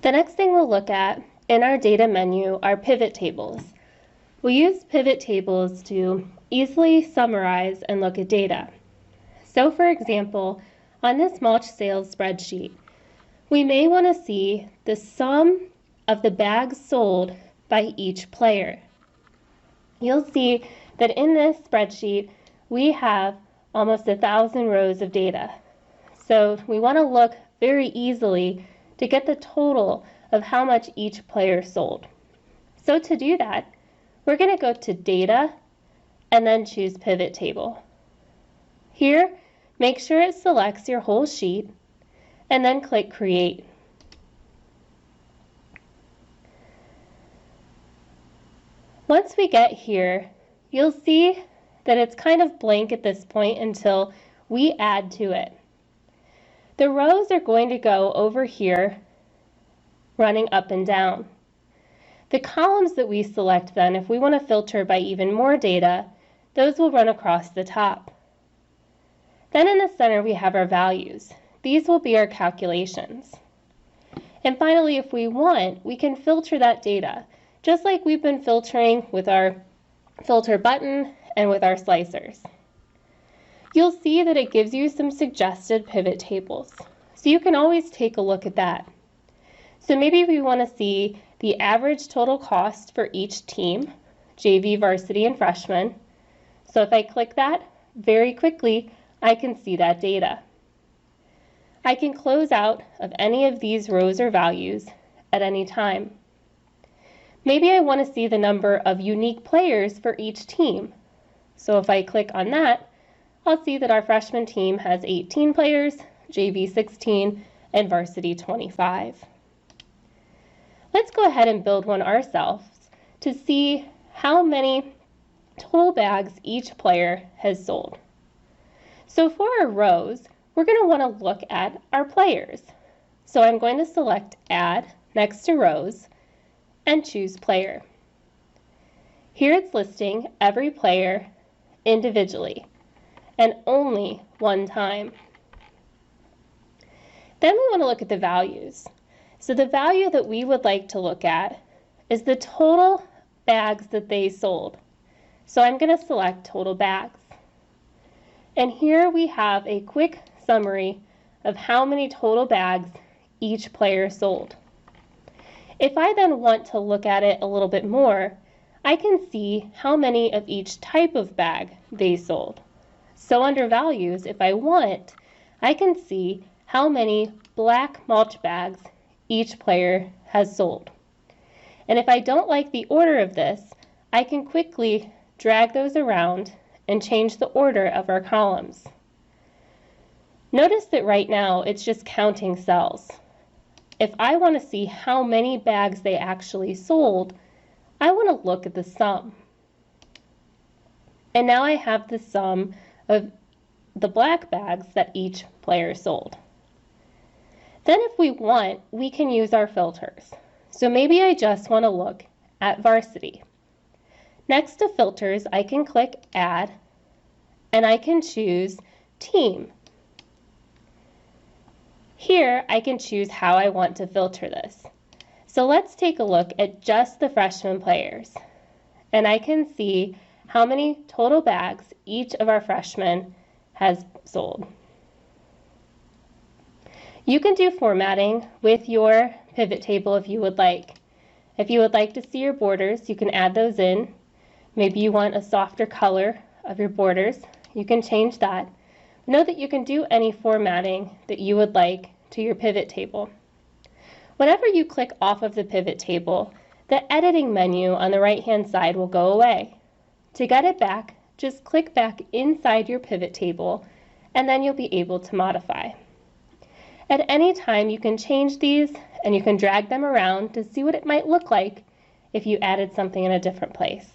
The next thing we'll look at in our data menu are pivot tables. We use pivot tables to easily summarize and look at data. So for example, on this mulch sales spreadsheet, we may want to see the sum of the bags sold by each player. You'll see that in this spreadsheet, we have almost 1,000 rows of data. So we want to look very easily to get the total of how much each player sold. So to do that, we're going to go to Data and then choose Pivot Table. Here, make sure it selects your whole sheet and then click Create. Once we get here, you'll see that it's kind of blank at this point until we add to it. The rows are going to go over here, running up and down. The columns that we select then, if we want to filter by even more data, those will run across the top. Then in the center we have our values. These will be our calculations. And finally, if we want, we can filter that data, just like we've been filtering with our filter button and with our slicers. You'll see that it gives you some suggested pivot tables, so you can always take a look at that. So maybe we want to see the average total cost for each team, JV, varsity, and freshman. So if I click that, very quickly I can see that data. I can close out of any of these rows or values at any time. Maybe I want to see the number of unique players for each team. So if I click on that, I'll see that our freshman team has 18 players, JV 16, and varsity 25. Let's go ahead and build one ourselves to see how many total bags each player has sold. So for our rows, we're going to want to look at our players. So I'm going to select Add next to Rows and choose Player. Here it's listing every player individually and only one time. Then we want to look at the values. So the value that we would like to look at is the total bags that they sold. So I'm going to select Total Bags. And here we have a quick summary of how many total bags each player sold. If I then want to look at it a little bit more, I can see how many of each type of bag they sold. So under Values, if I want, I can see how many black mulch bags each player has sold. And if I don't like the order of this, I can quickly drag those around and change the order of our columns. Notice that right now it's just counting cells. If I want to see how many bags they actually sold, I want to look at the sum. And now I have the sum of the black bags that each player sold. Then if we want, we can use our filters. So maybe I just want to look at varsity. Next to filters, I can click Add, and I can choose Team. Here, I can choose how I want to filter this. So let's take a look at just the freshman players. And I can see how many total bags each of our freshmen has sold. You can do formatting with your pivot table if you would like. If you would like to see your borders, you can add those in. Maybe you want a softer color of your borders. You can change that. Know that you can do any formatting that you would like to your pivot table. Whenever you click off of the pivot table, the editing menu on the right-hand side will go away. To get it back, just click back inside your pivot table, and then you'll be able to modify. At any time, you can change these, and you can drag them around to see what it might look like if you added something in a different place.